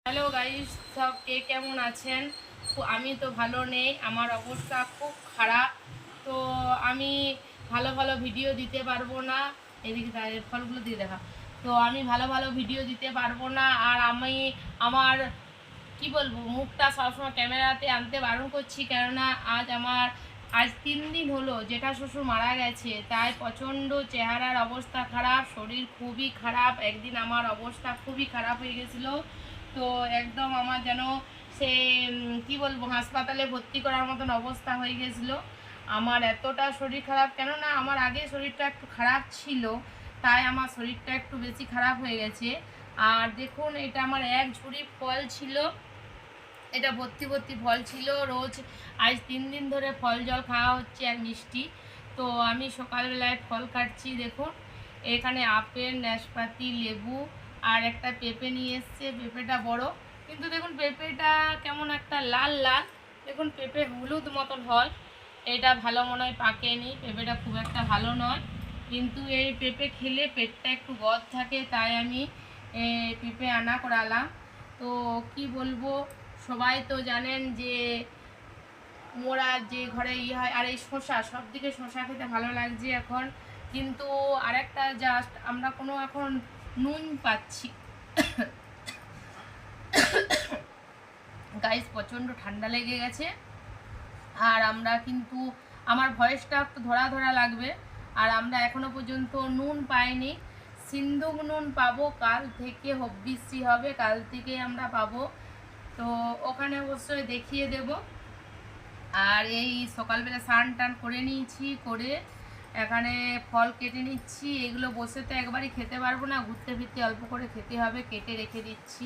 Hello guys, সব কে কেমন আছেন? তো আমি তো ভালো নেই, আমার অবস্থা খুব খারাপ। তো আমি ভালো ভালো ভিডিও দিতে পারবো না। এদিকে তাদের ফলগুলো দিয়ে দেখা। তো আমি ভালো ভালো ভিডিও দিতে পারবো না। আর আমি আমার কি বলবো, মুখটা সবসময় ক্যামেরাতে আনতে বারণ করছি, কেননা আজ 3 দিন হলো জেঠা শ্বশুর মারা গেছে। তাই প্রচণ্ড চেহারার অবস্থা খারাপ, শরীর খুবই খারাপ। একদিন আমার অবস্থা খুবই খারাপ হয়ে গেছিলো। তো একদম আমার যেন সে কি বলবো, হাসপাতালে ভর্তি করার মতন অবস্থা হয়ে গেছিলো। আমার এতটা শরীর খারাপ, কেননা আমার আগে শরীরটা একটু খারাপ ছিল, তাই আমার শরীরটা একটু বেশি খারাপ হয়ে গেছে। আর দেখুন, এটা আমার এক ঝুড়ি ফল ছিল, এটা ভর্তি ভর্তি ফল ছিল। রোজ আজ 3 দিন ধরে ফল জল খাওয়া হচ্ছে আর মিষ্টি। তো আমি সকালবেলায় ফল কাটছি। দেখুন, এখানে আপেল, নাশপাতি, লেবু আর একটা পেঁপে নিয়ে এসছে। পেঁপেটা বড়, কিন্তু দেখুন পেঁপেটা কেমন একটা লাল লাল। দেখুন পেঁপে হলুদ মতন হয়, এটা ভালো মনে হয় পাকেনি। পেঁপেটা খুব একটা ভালো নয়, কিন্তু এই পেঁপে খেলে পেটটা একটু গদ থাকে, তাই আমি পেঁপে আনা করালাম। তো কি বলবো, সবাই তো জানেন যে মোরা যে ঘরে হয়। আর এই শসা, সব দিকে শসা খেতে ভালো লাগছে এখন। কিন্তু আরেকটা জাস্ট আমরা কোনো এখন নুন পাচ্ছি। গাইস, প্রচণ্ড ঠান্ডা লেগে গেছে। আর আমরা কিন্তু, আমার ভয়েসটা একটু ধরা ধরা লাগবে। আর আমরা এখনো পর্যন্ত নুন পাইনি। সিন্ধুক নুন পাবো কাল থেকে, হব্বিসি হবে, কাল থেকে আমরা পাবো। তো ওখানে অবশ্যই দেখিয়ে দেব। আর এই সকালবেলা স্নান টান করে নিয়েছি, করে এখানে ফল কেটে নিচ্ছি। এগুলো বসে তো একবারই খেতে পারবো না, ঘুরতে ফিরতে অল্প করে খেতে হবে, কেটে রেখে দিচ্ছি।